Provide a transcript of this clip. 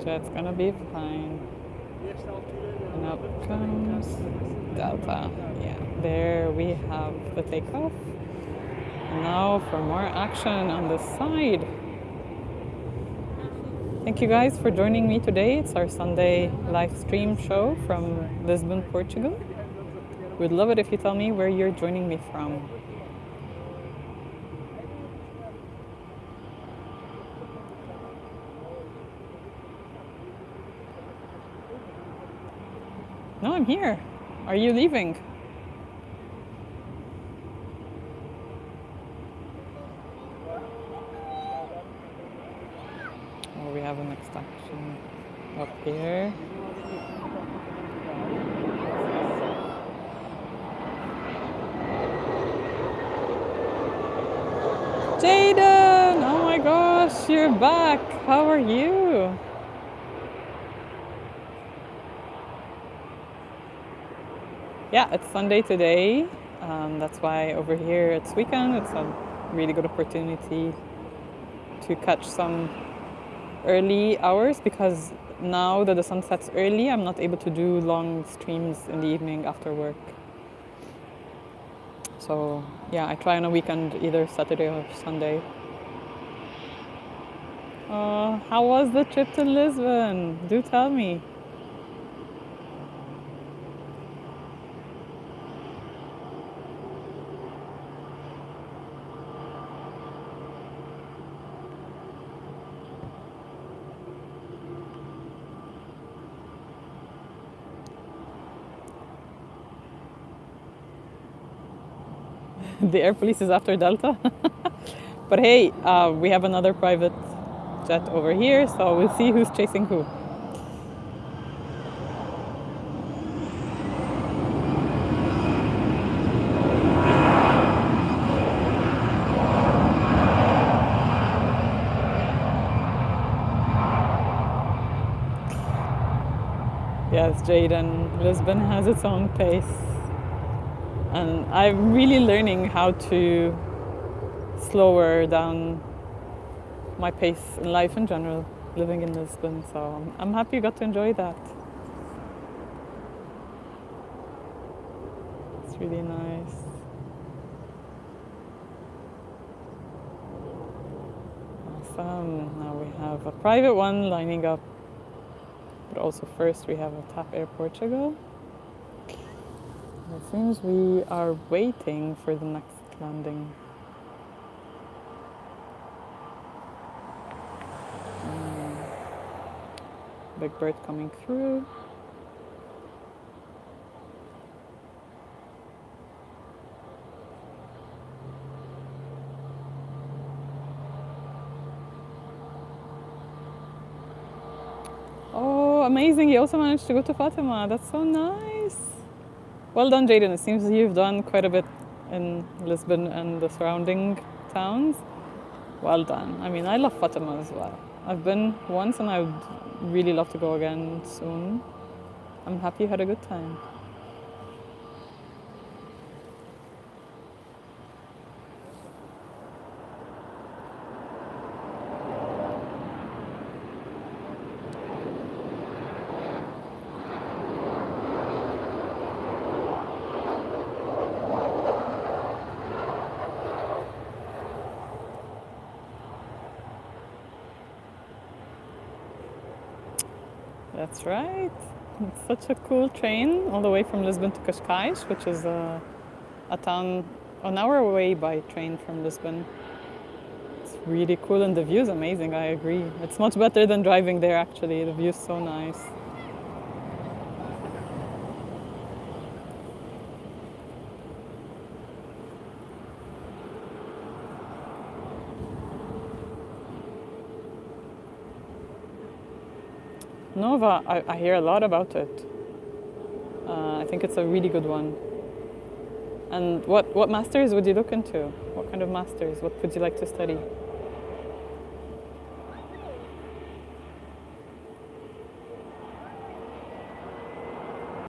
It's gonna be fine. And up comes Delta. Yeah, there we have the takeoff. And now for more action on the side. Thank you guys for joining me today. It's our Sunday live stream show from Lisbon, Portugal. We'd love it if you tell me where you're joining me from. No, I'm here. Are you leaving? Oh, we have a next action up here. Jaden! Oh my gosh, you're back. How are you? Yeah, it's Sunday today. That's why over here it's weekend. It's a really good opportunity to catch some early hours because now that the sun sets early, I'm not able to do long streams in the evening after work. So yeah, I try on a weekend, either Saturday or Sunday. How was the trip to Lisbon? Do tell me. The air police is after Delta. But hey, we have another private jet over here, so we'll see who's chasing who. Yes, Jaden, Lisbon has its own pace. And I'm really learning how to slower down my pace in life in general, living in Lisbon. So I'm happy you got to enjoy that. It's really nice. Awesome. Now we have a private one lining up. But also first we have a TAP Air Portugal. It seems we are waiting for the next landing. Big bird coming through. Oh, amazing. You also managed to go to Fatima. That's so nice. Well done, Jaden. It seems you've done quite a bit in Lisbon and the surrounding towns. Well done. I mean, I love Fatima as well. I've been once and I would really love to go again soon. I'm happy you had a good time. That's right. It's such a cool train all the way from Lisbon to Cascais, which is a town an hour away by train from Lisbon. It's really cool and the view is amazing, I agree. It's much better than driving there actually. The view is so nice. Nova, I hear a lot about it. I think it's a really good one. And what masters would you look into? What kind of masters? What would you like to study?